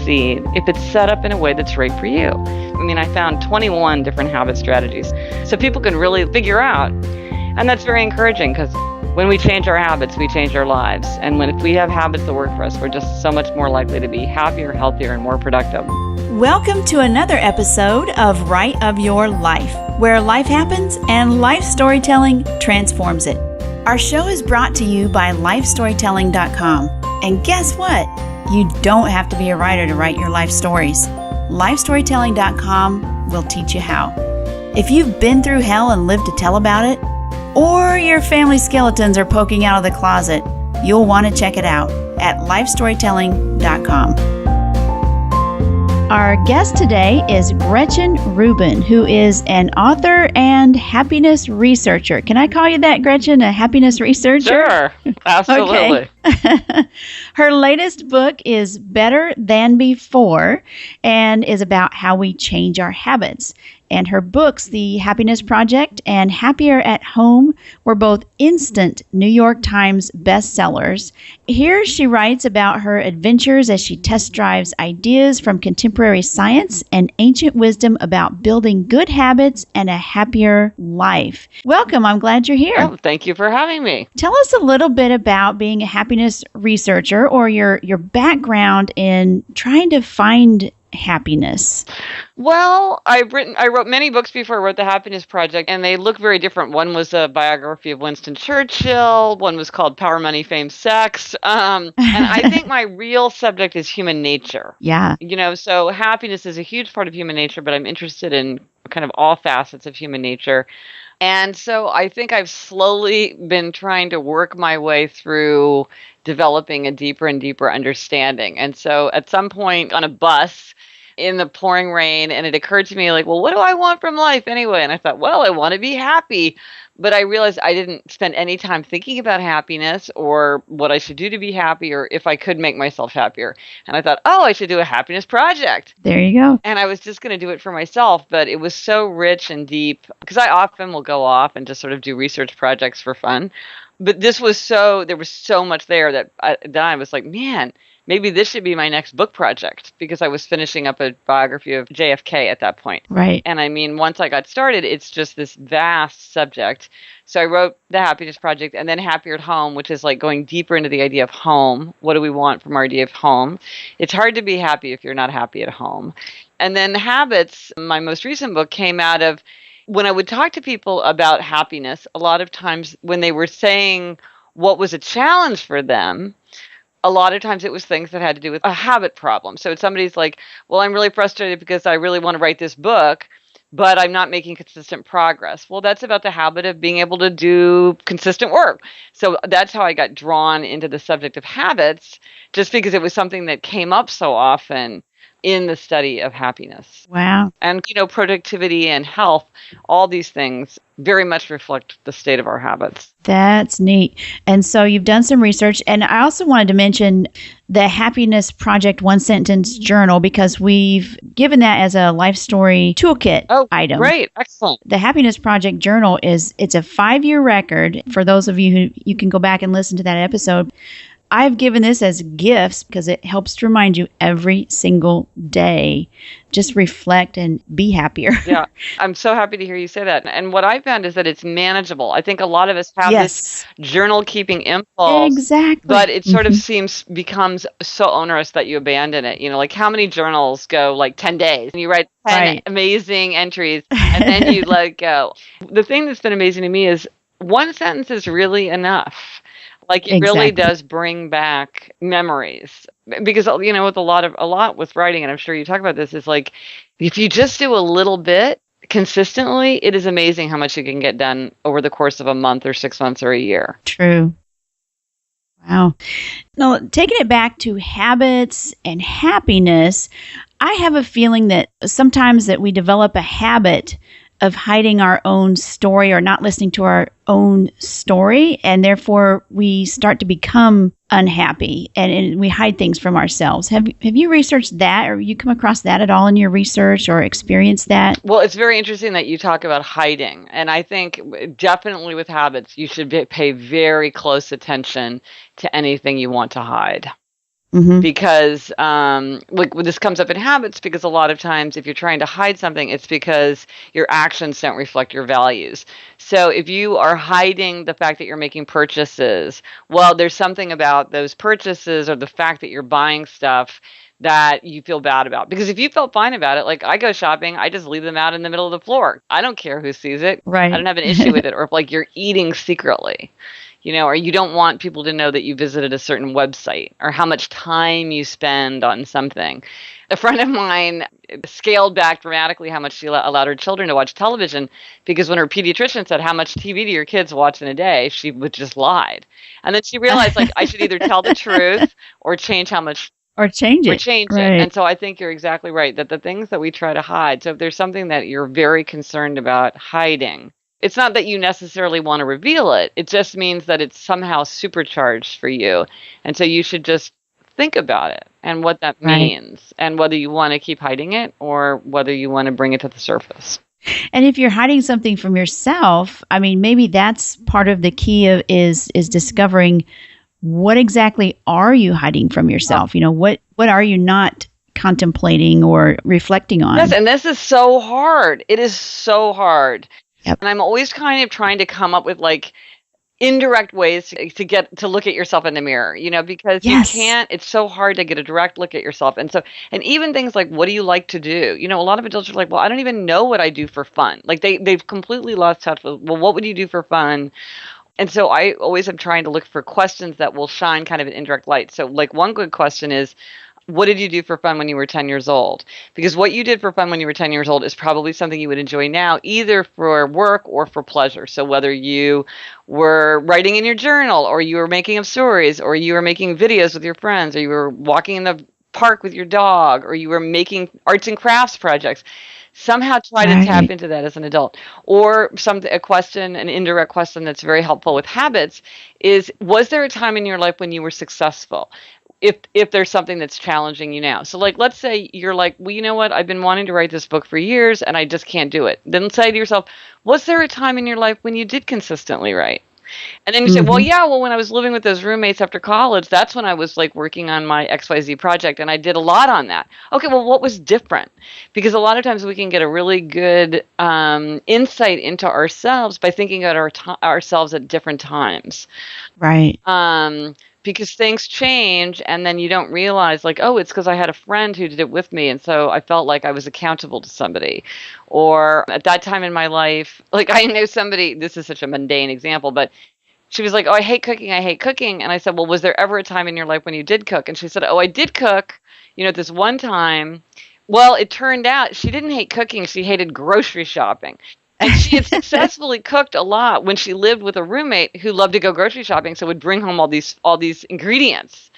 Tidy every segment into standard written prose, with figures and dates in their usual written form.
succeed if it's set up in a way that's right for you. I mean, I found 21 different habit strategies so people can really figure out. And that's very encouraging because when we change our habits, we change our lives. And if we have habits that work for us, we're just so much more likely to be happier, healthier, and more productive. Welcome to another episode of Right of Your Life, where life happens and life storytelling transforms it. Our show is brought to you by lifestorytelling.com. And guess what? You don't have to be a writer to write your life stories. Lifestorytelling.com will teach you how. If you've been through hell and lived to tell about it, or your family skeletons are poking out of the closet, you'll want to check it out at lifestorytelling.com. Our guest today is Gretchen Rubin, who is an author and happiness researcher. Can I call you that, Gretchen, a happiness researcher? Sure, absolutely. Okay. Her latest book is Better Than Before and is about how we change our habits. And her books, The Happiness Project and Happier at Home, were both instant New York Times bestsellers. Here she writes about her adventures as she test drives ideas from contemporary science and ancient wisdom about building good habits and a happier life. Welcome. I'm glad you're here. Oh, thank you for having me. Tell us a little bit about being a happiness researcher or your background in trying to find happiness. Well, I wrote many books before I wrote The Happiness Project, and they look very different. One was a biography of Winston Churchill. One was called Power, Money, Fame, Sex. And I think my real subject is human nature. Yeah. So happiness is a huge part of human nature, but I'm interested in kind of all facets of human nature. And so I think I've slowly been trying to work my way through developing a deeper and deeper understanding. And so at some point on a bus in the pouring rain, and it occurred to me, like, well, what do I want from life anyway? And I thought, well, I want to be happy. But I realized I didn't spend any time thinking about happiness or what I should do to be happy or if I could make myself happier. And I thought, oh, I should do a happiness project. There you go. And I was just going to do it for myself, but it was so rich and deep because I often will go off and just sort of do research projects for fun. But there was so much there that I was like, man, maybe this should be my next book project, because I was finishing up a biography of JFK at that point. Right. And I mean, once I got started, it's just this vast subject. So I wrote The Happiness Project and then Happier at Home, which is like going deeper into the idea of home. What do we want from our idea of home? It's hard to be happy if you're not happy at home. And then Habits, my most recent book, came out of when I would talk to people about happiness. A lot of times when they were saying what was a challenge for them, a lot of times it was things that had to do with a habit problem. So somebody's like, well, I'm really frustrated because I really want to write this book, but I'm not making consistent progress. Well, that's about the habit of being able to do consistent work. So that's how I got drawn into the subject of habits, just because it was something that came up so often in the study of happiness. Wow. And, productivity and health, all these things very much reflect the state of our habits. That's neat. And so you've done some research. And I also wanted to mention the Happiness Project One Sentence Journal, because we've given that as a life story toolkit item. Great. Excellent. The Happiness Project Journal it's a 5-year record. For those of you who you can go back and listen to that episode. I've given this as gifts because it helps to remind you every single day, just reflect and be happier. Yeah, I'm so happy to hear you say that. And what I found is that it's manageable. I think a lot of us have this journal keeping impulse. Exactly. But it sort of becomes so onerous that you abandon it. Like how many journals go like 10 days and you write 10 amazing entries and then you let go. The thing that's been amazing to me is one sentence is really enough. Like it really does bring back memories, because with a lot with writing, and I'm sure you talk about this, is like if you just do a little bit consistently, it is amazing how much you can get done over the course of a month or 6 months or a year. True. Wow. Now, taking it back to habits and happiness, I have a feeling that sometimes that we develop a habit of hiding our own story or not listening to our own story, and therefore we start to become unhappy and we hide things from ourselves. Have you researched that, or you come across that at all in your research or experienced that? Well, it's very interesting that you talk about hiding, and I think definitely with habits you should pay very close attention to anything you want to hide. Because like when this comes up in habits, because a lot of times if you're trying to hide something, it's because your actions don't reflect your values. So if you are hiding the fact that you're making purchases, well, there's something about those purchases or the fact that you're buying stuff that you feel bad about. Because if you felt fine about it, like I go shopping, I just leave them out in the middle of the floor. I don't care who sees it. I don't Right. have an issue with it. Or if like you're eating secretly, or you don't want people to know that you visited a certain website or how much time you spend on something. A friend of mine scaled back dramatically how much she allowed her children to watch television, because when her pediatrician said, how much TV do your kids watch in a day, she would just lied. And then she realized, like, I should either tell the truth or change how much Or change or it. change it. Right. And so I think you're exactly right that the things that we try to hide, so if there's something that you're very concerned about hiding, it's not that you necessarily want to reveal it. It just means that it's somehow supercharged for you. And so you should just think about it and what that Right. means and whether you want to keep hiding it or whether you want to bring it to the surface. And if you're hiding something from yourself, I mean, maybe that's part of the key of is discovering what exactly are you hiding from yourself? What are you not contemplating or reflecting on? Yes, and this is so hard. It is so hard. Yep. And I'm always kind of trying to come up with like indirect ways to get to look at yourself in the mirror, because Yes. you can't, it's so hard to get a direct look at yourself. And even things like, what do you like to do? A lot of adults are like, well, I don't even know what I do for fun. Like they've completely lost touch with, well, what would you do for fun? And so I always am trying to look for questions that will shine kind of an indirect light. So like one good question is, what did you do for fun when you were 10 years old? Because what you did for fun when you were 10 years old is probably something you would enjoy now, either for work or for pleasure. So whether you were writing in your journal, or you were making up stories, or you were making videos with your friends, or you were walking in the park with your dog, or you were making arts and crafts projects, somehow try to tap into that as an adult. Or an indirect question that's very helpful with habits is, was there a time in your life when you were successful? If there's something that's challenging you now. So like, let's say you're like, well, you know what? I've been wanting to write this book for years and I just can't do it. Then say to yourself, was there a time in your life when you did consistently write? And then you say, well, when I was living with those roommates after college, that's when I was like working on my XYZ project and I did a lot on that. Okay, well, what was different? Because a lot of times we can get a really good insight into ourselves by thinking about ourselves at different times. Right. Because things change and then you don't realize, like, oh, it's because I had a friend who did it with me and so I felt like I was accountable to somebody. Or at that time in my life, like I know somebody, this is such a mundane example, but she was like, oh, I hate cooking. And I said, well, was there ever a time in your life when you did cook? And she said, oh, I did cook, at this one time. Well, it turned out she didn't hate cooking. She hated grocery shopping. And she had successfully cooked a lot when she lived with a roommate who loved to go grocery shopping, so would bring home all these ingredients.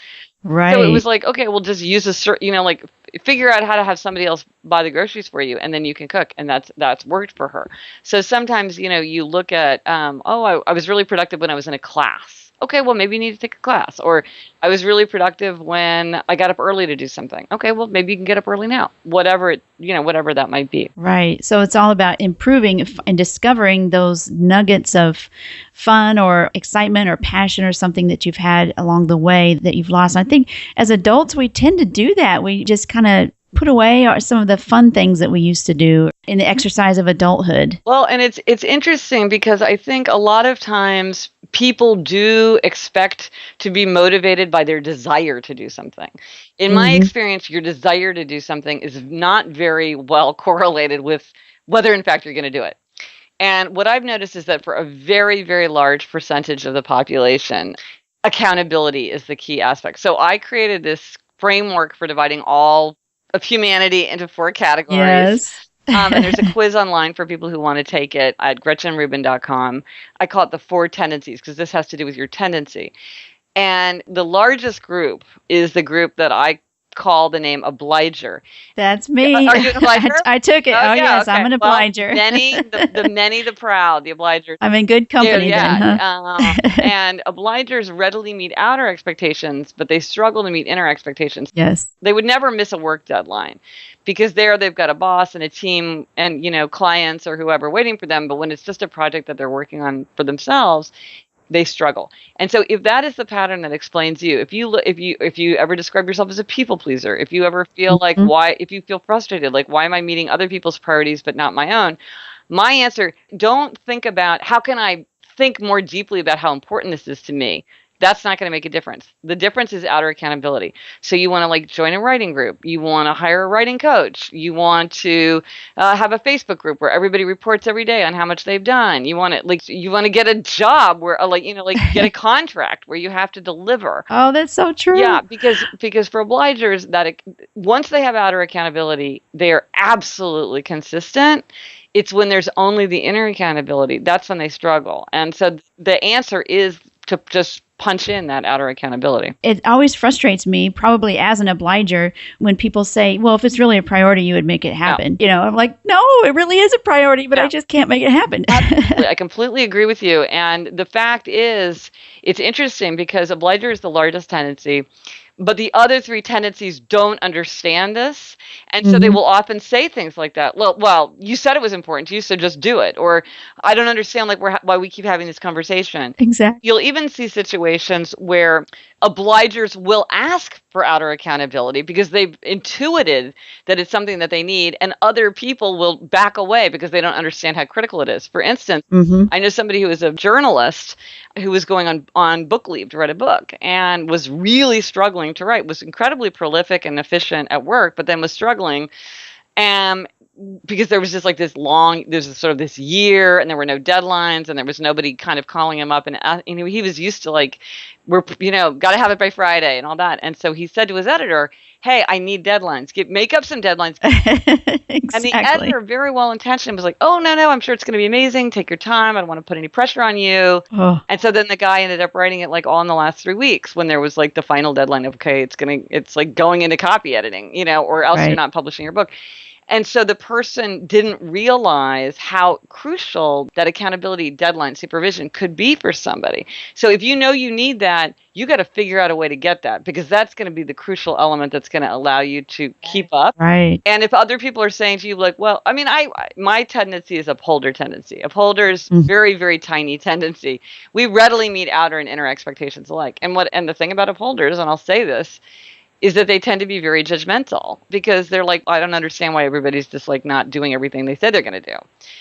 Right. So it was like, okay, well, just use like figure out how to have somebody else buy the groceries for you, and then you can cook, and that's worked for her. So sometimes, you look at, I was really productive when I was in a class. Okay, well, maybe you need to take a class. Or I was really productive when I got up early to do something. Okay, well, maybe you can get up early now. Whatever that might be. Right. So it's all about improving and discovering those nuggets of fun or excitement or passion or something that you've had along the way that you've lost. I think as adults, we tend to do that. We just kind of put away some of the fun things that we used to do in the exercise of adulthood. Well, and it's interesting because I think a lot of times people do expect to be motivated by their desire to do something. In my experience, your desire to do something is not very well correlated with whether in fact you're going to do it. And what I've noticed is that for a very, very large percentage of the population, accountability is the key aspect. So I created this framework for dividing all of humanity into 4 categories. Yes. And there's a quiz online for people who want to take it at GretchenRubin.com. I call it the 4 tendencies because this has to do with your tendency. And the largest group is the group that I call the name obliger. That's me. Are you an obliger? I took it. Oh, yes, okay. I'm an obliger. Well, the proud, the obligers. I'm in good company then, huh? And obligers readily meet outer expectations, but they struggle to meet inner expectations. Yes. They would never miss a work deadline because they've got a boss and a team and, clients or whoever waiting for them. But when it's just a project that they're working on for themselves, they struggle. And so if that is the pattern that explains you, if you ever describe yourself as a people pleaser, if you ever feel like if you feel frustrated, like why am I meeting other people's priorities but not my own? My answer, don't think about how can I think more deeply about how important this is to me. That's not going to make a difference. The difference is outer accountability. So you want to like join a writing group. You want to hire a writing coach. You want to have a Facebook group where everybody reports every day on how much they've done. You want to get a job where get a contract where you have to deliver. Oh, that's so true. Yeah, because for obligers, once they have outer accountability, they are absolutely consistent. It's when there's only the inner accountability, that's when they struggle. And so the answer is to just punch in that outer accountability. It always frustrates me, probably as an obliger, when people say, well, if it's really a priority, you would make it happen. No. I'm like, no, it really is a priority, but I just can't make it happen. Absolutely. I completely agree with you. And the fact is, it's interesting because obliger is the largest tendency, but the other three tendencies don't understand this. And so they will often say things like that. Well, you said it was important to you, so just do it. Or I don't understand why we keep having this conversation. Exactly. You'll even see situations where obligers will ask for outer accountability because they've intuited that it's something that they need, and other people will back away because they don't understand how critical it is. For instance, I know somebody who is a journalist who was going on book leave to write a book and was really struggling to write, was incredibly prolific and efficient at work, but then was struggling. And because there was just like there's sort of this year and there were no deadlines and there was nobody kind of calling him up, and he was used to like, got to have it by Friday and all that. And so he said to his editor, hey, I need deadlines. Make up some deadlines. Exactly. And the editor, very well intentioned, was like, oh, no, I'm sure it's going to be amazing. Take your time. I don't want to put any pressure on you. Oh. And so then the guy ended up writing it like all in the last 3 weeks when there was like the final deadline of, okay, it's like going into copy editing, or else you're not publishing your book. And so the person didn't realize how crucial that accountability, deadline, supervision could be for somebody. So if you know you need that, you got to figure out a way to get that, because that's going to be the crucial element that's going to allow you to keep up. Right. And if other people are saying to you like, well, I mean, my tendency is upholder tendency. Upholder's very, very tiny tendency. We readily meet outer and inner expectations alike. And the thing about upholders, and I'll say this, is that they tend to be very judgmental because they're like, I don't understand why everybody's just like not doing everything they said they're going to do.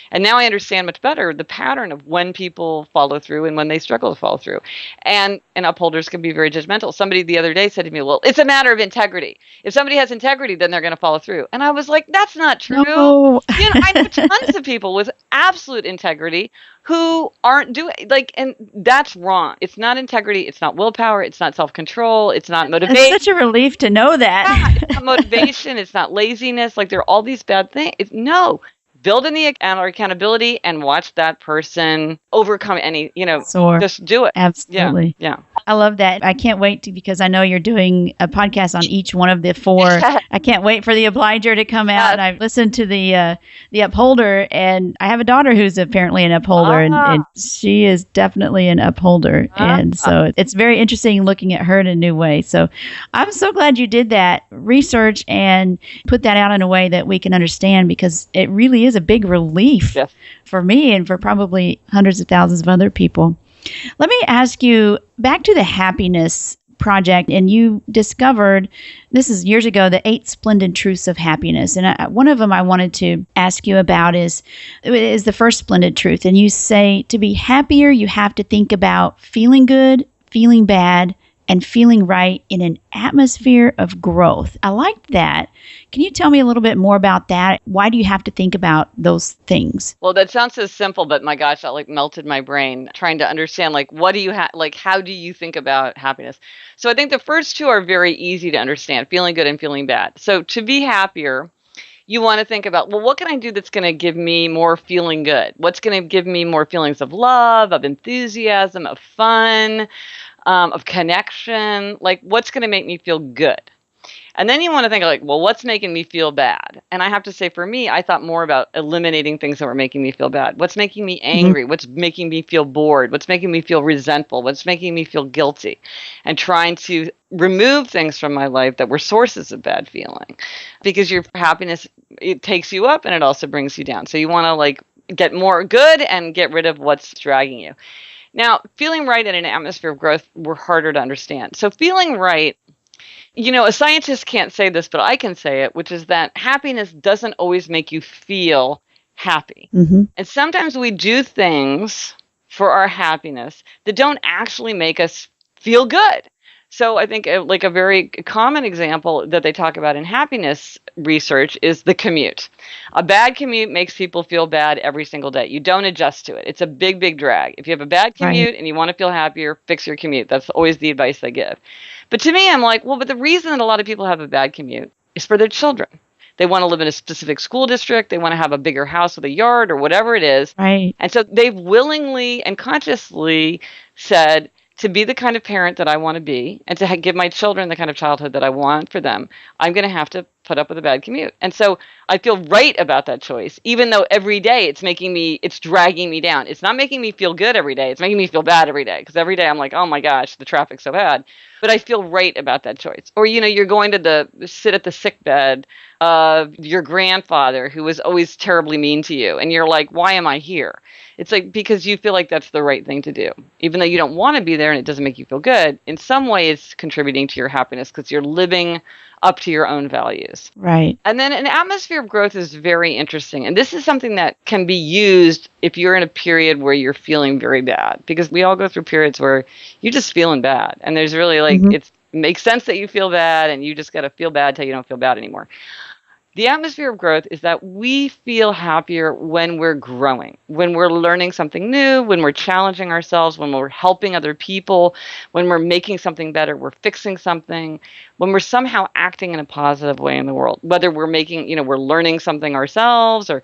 And now I understand much better the pattern of when people follow through and when they struggle to follow through. And upholders can be very judgmental. Somebody the other day said to me, well, it's a matter of integrity. If somebody has integrity, then they're going to follow through. And I was like, that's not true. No. I know tons of people with absolute integrity who aren't doing and that's wrong. It's not integrity. It's not willpower. It's not self-control. It's not motivation. It's such a relief to know that. It's not motivation. It's not laziness. Like there are all these bad things. No. Build in the accountability and watch that person overcome any, just do it. Absolutely. Yeah. I love that. I can't wait because I know you're doing a podcast on each one of the four. I can't wait for the obliger to come out. And I've listened to the upholder, and I have a daughter who's apparently an upholder, and she is definitely an upholder. And so it's very interesting looking at her in a new way. So I'm so glad you did that research and put that out in a way that we can understand, because it really is a big relief for me and for probably hundreds of thousands of other people. Let me ask you, back to the Happiness Project, and you discovered, this is years ago, the 8 Splendid Truths of Happiness. And one of them I wanted to ask you about is the first Splendid Truth. And you say, to be happier, you have to think about feeling good, feeling bad, and feeling right in an atmosphere of growth. I liked that. Can you tell me a little bit more about that? Why do you have to think about those things? Well, that sounds so simple, but my gosh, that like melted my brain trying to understand, like, what do you how do you think about happiness? So I think the first two are very easy to understand, feeling good and feeling bad. So to be happier, you want to think about, well, what can I do that's going to give me more feeling good? What's going to give me more feelings of love, of enthusiasm, of fun, of connection? Like, what's going to make me feel good? And then you want to think like, well, what's making me feel bad? And I have to say, for me, I thought more about eliminating things that were making me feel bad. What's making me angry? What's making me feel bored? What's making me feel resentful? What's making me feel guilty? And trying to remove things from my life that were sources of bad feeling. Because your happiness, it takes you up and it also brings you down. So you want to like get more good and get rid of what's dragging you. Now, feeling right in an atmosphere of growth were harder to understand. So feeling right, a scientist can't say this, but I can say it, which is that happiness doesn't always make you feel happy. Mm-hmm. And sometimes we do things for our happiness that don't actually make us feel good. So I think like a very common example that they talk about in happiness research is the commute. A bad commute makes people feel bad every single day. You don't adjust to it. It's a big, big drag. If you have a bad commute and you want to feel happier, fix your commute. That's always the advice they give. But to me, I'm like, well, but the reason that a lot of people have a bad commute is for their children. They want to live in a specific school district. They want to have a bigger house with a yard or whatever it is. Right. And so they've willingly and consciously said, to be the kind of parent that I want to be and to give my children the kind of childhood that I want for them, I'm going to have to put up with a bad commute. And so I feel right about that choice, even though every day it's dragging me down. It's not making me feel good every day. It's making me feel bad every day, because every day I'm like, oh my gosh, the traffic's so bad. But I feel right about that choice. Or, you're going to sit at the sick bed of your grandfather who was always terribly mean to you. And you're like, why am I here? It's like, because you feel like that's the right thing to do. Even though you don't want to be there and it doesn't make you feel good, in some way it's contributing to your happiness because you're living up to your own values. Right. And then an atmosphere of growth is very interesting. And this is something that can be used if you're in a period where you're feeling very bad, because we all go through periods where you're just feeling bad. And there's really it makes sense that you feel bad, and you just got to feel bad till you don't feel bad anymore. The atmosphere of growth is that we feel happier when we're growing, when we're learning something new, when we're challenging ourselves, when we're helping other people, when we're making something better, we're fixing something, when we're somehow acting in a positive way in the world, whether we're we're learning something ourselves, or,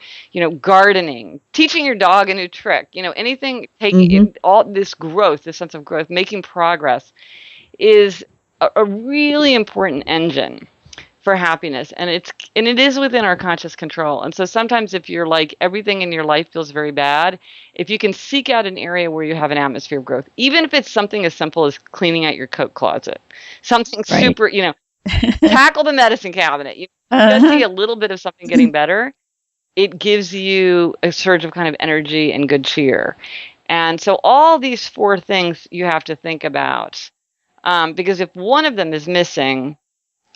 gardening, teaching your dog a new trick, anything, taking all this growth, this sense of growth, making progress is a really important engine for happiness, and it is within our conscious control. And so sometimes if you're like everything in your life feels very bad, if you can seek out an area where you have an atmosphere of growth, even if it's something as simple as cleaning out your coat closet, something super, tackle the medicine cabinet, just see a little bit of something getting better, it gives you a surge of kind of energy and good cheer. And so all these four things you have to think about, because if one of them is missing,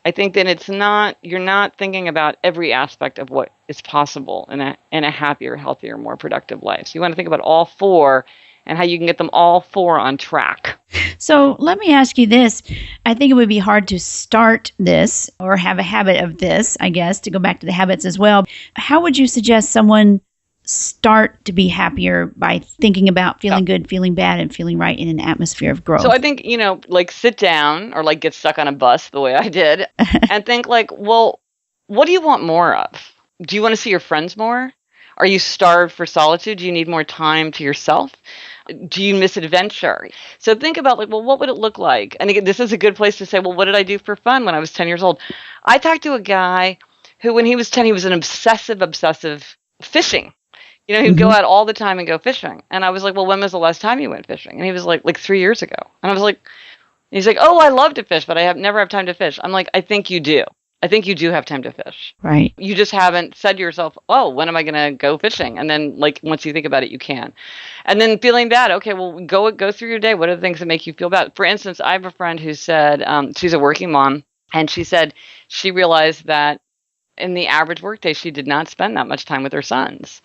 I think that you're not thinking about every aspect of what is possible in a happier, healthier, more productive life. So you want to think about all four and how you can get them all four on track. So let me ask you this. I think it would be hard to start this or have a habit of this, I guess, to go back to the habits as well. How would you suggest someone start to be happier by thinking about feeling good, feeling bad, and feeling right in an atmosphere of growth? So I think, sit down or get stuck on a bus the way I did and think well, what do you want more of? Do you want to see your friends more? Are you starved for solitude? Do you need more time to yourself? Do you miss adventure? So think about what would it look like? And again, this is a good place to say, well, what did I do for fun when I was 10 years old? I talked to a guy who, when he was 10, he was an obsessive fishing. He'd go out all the time and go fishing. And I was like, well, when was the last time you went fishing? And he was like 3 years ago. And I was like, he's like, oh, I love to fish, but I never have time to fish. I'm like, I think you do. I think you do have time to fish. Right. You just haven't said to yourself, oh, when am I going to go fishing? And then once you think about it, you can. And then feeling bad. Okay, well, go through your day. What are the things that make you feel bad? For instance, I have a friend who said, she's a working mom, and she said she realized that in the average workday, she did not spend that much time with her sons.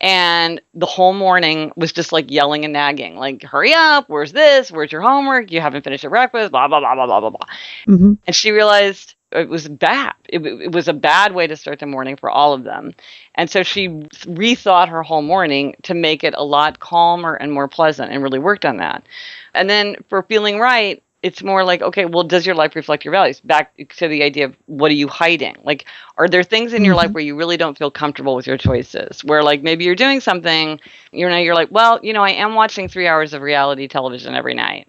And the whole morning was just yelling and nagging, hurry up, where's this? Where's your homework? You haven't finished your breakfast, blah, blah, blah, blah, blah, blah, blah. And she realized it was bad. It was a bad way to start the morning for all of them. And so she rethought her whole morning to make it a lot calmer and more pleasant, and really worked on that. And then for feeling right, it's more okay, well, does your life reflect your values? Back to the idea of, what are you hiding? Are there things in your life where you really don't feel comfortable with your choices? Where maybe you're doing something, you're like, well, I am watching 3 hours of reality television every night.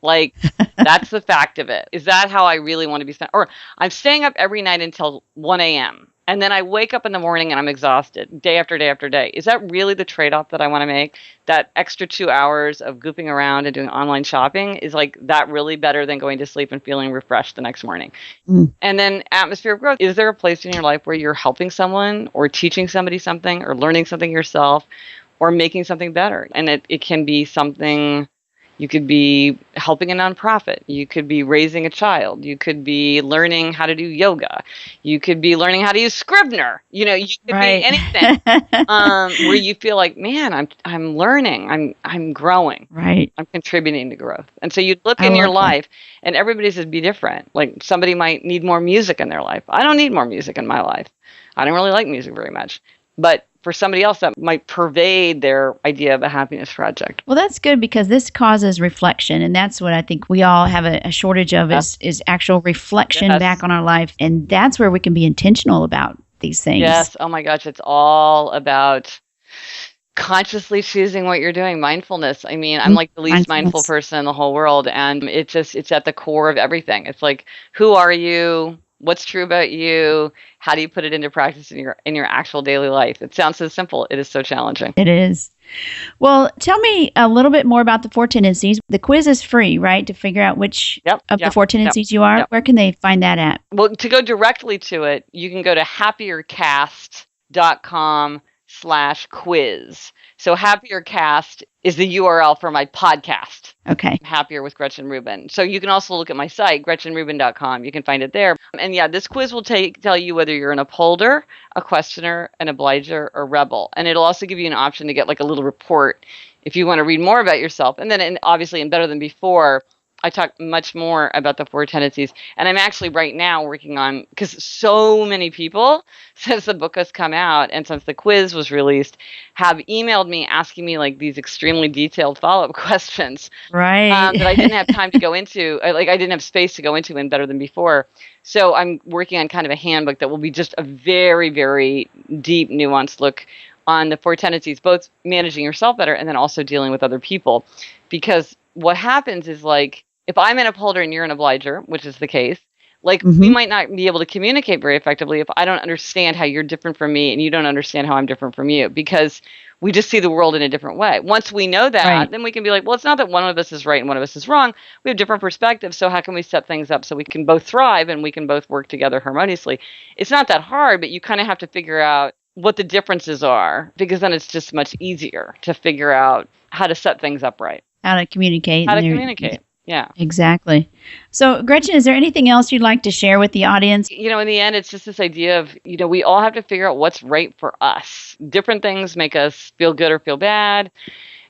That's the fact of it. Is that how I really want to be spent? Or I'm staying up every night until 1 a.m. And then I wake up in the morning and I'm exhausted day after day after day. Is that really the trade-off that I want to make? That extra 2 hours of goofing around and doing online shopping, is that really better than going to sleep and feeling refreshed the next morning? And then atmosphere of growth. Is there a place in your life where you're helping someone, or teaching somebody something, or learning something yourself, or making something better? And it can be something You could be helping a nonprofit. You could be raising a child. You could be learning how to do yoga. You could be learning how to use Scrivener. You could be Right. anything where you feel like, man, I'm learning. I'm growing. Right. I'm contributing to growth. And so you look I in your love that. life, and everybody's would be different. Like somebody might need more music in their life. I don't need more music in my life. I don't really like music very much. But for somebody else, that might pervade their idea of a happiness project. Well, that's good because this causes reflection. And that's what I think we all have a shortage of is actual reflection Yes. back on our life. And that's where we can be intentional about these things. Yes. Oh my gosh. It's all about consciously choosing what you're doing. Mindfulness. I mean, I'm like the least mindful person in the whole world. And it's at the core of everything. It's like, who are you? What's true about you? How do you put it into practice in your actual daily life? It sounds so simple. It is so challenging. It is. Well, tell me a little bit more about the 4 tendencies. The quiz is free, right? To figure out which of the 4 tendencies you are. Where can they find that at? Well, to go directly to it, you can go to happiercast.com/quiz. So HappierCast is the URL for my podcast. Okay. Happier with Gretchen Rubin. So you can also look at my site, GretchenRubin.com. You can find it there. And yeah, this quiz will tell you whether you're an upholder, a questioner, an obliger, or rebel. And it'll also give you an option to get like a little report if you want to read more about yourself. And then obviously in Better Than Before, I talk much more about the 4 tendencies. And I'm actually right now working on, because so many people, since the book has come out and since the quiz was released, have emailed me asking me like these extremely detailed follow-up questions. Right. That I didn't have time to go into, I didn't have space to go into in Better Than Before. So I'm working on kind of a handbook that will be just a very, very deep, nuanced look on the 4 tendencies, both managing yourself better and then also dealing with other people. Because what happens is like, if I'm an upholder and you're an obliger, which is the case, like we might not be able to communicate very effectively if I don't understand how you're different from me and you don't understand how I'm different from you, because we just see the world in a different way. Once we know that, then we can be like, well, it's not that one of us is right and one of us is wrong. We have different perspectives. So how can we set things up so we can both thrive and we can both work together harmoniously? It's not that hard, but you kind of have to figure out what the differences are, because then it's just much easier to figure out how to set things up right. How to communicate. Yeah. Exactly. So, Gretchen, is there anything else you'd like to share with the audience? In the end, it's just this idea of, we all have to figure out what's right for us. Different things make us feel good or feel bad.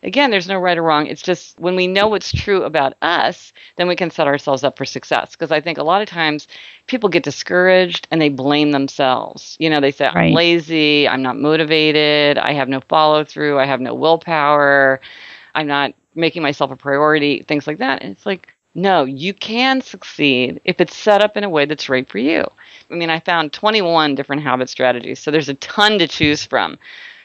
Again, there's no right or wrong. It's just when we know what's true about us, then we can set ourselves up for success. Because I think a lot of times people get discouraged and they blame themselves. They say, I'm lazy, I'm not motivated, I have no follow through, I have no willpower, I'm not making myself a priority, things like that. And it's like, no, you can succeed if it's set up in a way that's right for you. I mean, I found 21 different habit strategies, so there's a ton to choose from.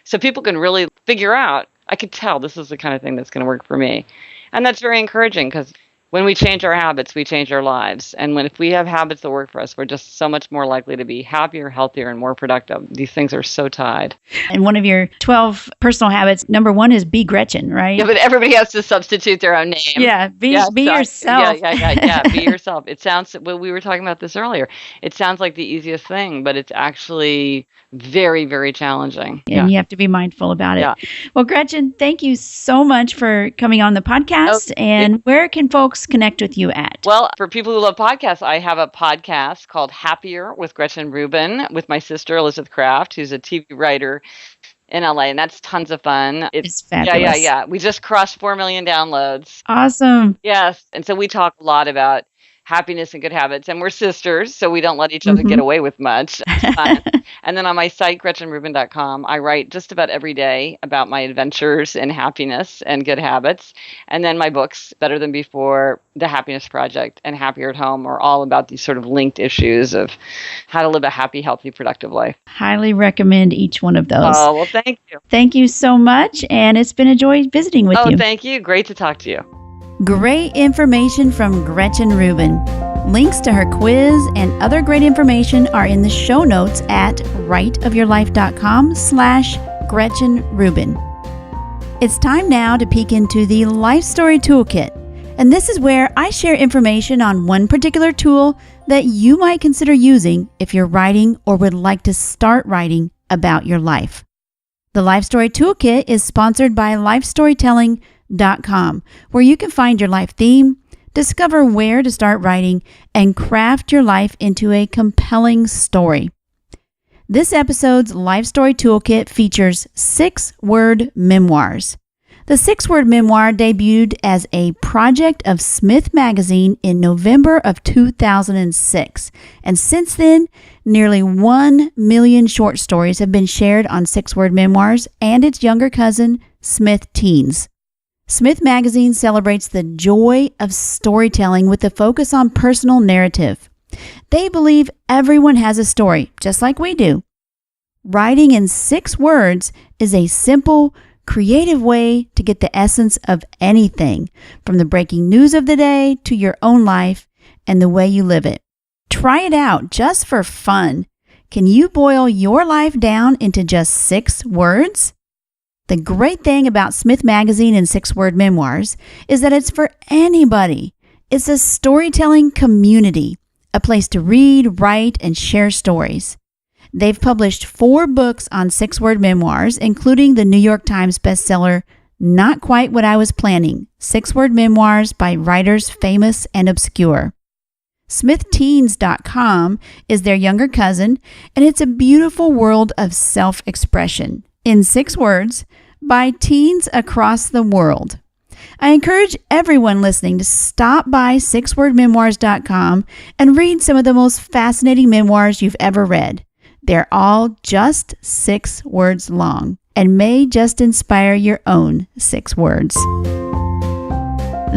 So people can really figure out, I could tell this is the kind of thing that's going to work for me. And that's very encouraging, because when we change our habits, we change our lives. And if we have habits that work for us, we're just so much more likely to be happier, healthier, and more productive. These things are so tied. And one of your 12 personal habits, number 1 is be Gretchen, right? Yeah, but everybody has to substitute their own name. Yeah, be yourself. Yeah, be yourself. It sounds, well, we were talking about this earlier. It sounds like the easiest thing, but it's actually very, very challenging. And you have to be mindful about it. Yeah. Well, Gretchen, thank you so much for coming on the podcast. And where can folks connect with you at? Well, for people who love podcasts, I have a podcast called Happier with Gretchen Rubin with my sister, Elizabeth Kraft, who's a TV writer in LA, and that's tons of fun. It's fabulous. Yeah. We just crossed 4 million downloads. Awesome. Yes. And so we talk a lot about happiness and good habits, and we're sisters, so we don't let each other get away with much. And then on my site, GretchenRubin.com, I write just about every day about my adventures in happiness and good habits. And then my books, Better Than Before, The Happiness Project, and Happier at Home, are all about these sort of linked issues of how to live a happy, healthy, productive life. Highly recommend each one of those. Oh, well, thank you. Thank you so much, and it's been a joy visiting with you. Oh, thank you. Great to talk to you. Great information from Gretchen Rubin. Links to her quiz and other great information are in the show notes at rightofyourlife.com/Gretchen Rubin. It's time now to peek into the Life Story Toolkit. And this is where I share information on one particular tool that you might consider using if you're writing or would like to start writing about your life. The Life Story Toolkit is sponsored by lifestorytelling.com shownotes.com, where you can find your life theme, discover where to start writing, and craft your life into a compelling story. This episode's Life Story Toolkit features 6-word memoirs. The 6-word memoir debuted as a project of Smith Magazine in November of 2006, and since then, nearly 1 million short stories have been shared on 6-word memoirs and its younger cousin, Smith Teens. Smith Magazine celebrates the joy of storytelling with a focus on personal narrative. They believe everyone has a story, just like we do. Writing in 6 words is a simple, creative way to get the essence of anything, from the breaking news of the day to your own life and the way you live it. Try it out just for fun. Can you boil your life down into just 6 words? The great thing about Smith Magazine and 6-word memoirs is that it's for anybody. It's a storytelling community, a place to read, write, and share stories. They've published 4 books on 6-word memoirs, including the New York Times bestseller, Not Quite What I Was Planning, 6-word memoirs by writers famous and obscure. SmithTeens.com is their younger cousin, and it's a beautiful world of self-expression, in 6 words, by teens across the world. I encourage everyone listening to stop by 6wordmemoirs.com and read some of the most fascinating memoirs you've ever read. They're all just 6 words long and may just inspire your own 6 words.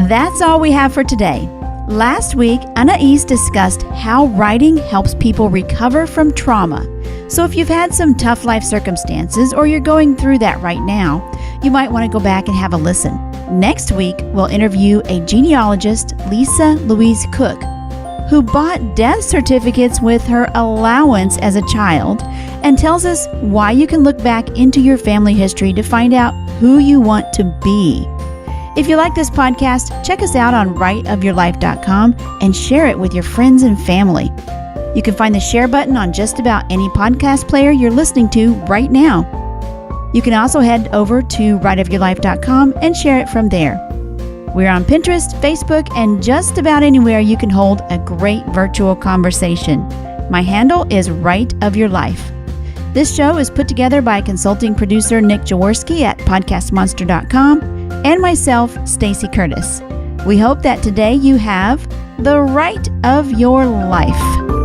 That's all we have for today. Last week, Anais discussed how writing helps people recover from trauma. So if you've had some tough life circumstances or you're going through that right now, you might want to go back and have a listen. Next week, we'll interview a genealogist, Lisa Louise Cook, who bought death certificates with her allowance as a child and tells us why you can look back into your family history to find out who you want to be. If you like this podcast, check us out on writeofyourlife.com and share it with your friends and family. You can find the share button on just about any podcast player you're listening to right now. You can also head over to writeofyourlife.com and share it from there. We're on Pinterest, Facebook, and just about anywhere you can hold a great virtual conversation. My handle is Write of Your Life. This show is put together by consulting producer Nick Jaworski at podcastmonster.com and myself, Stacey Curtis. We hope that today you have the right of your life.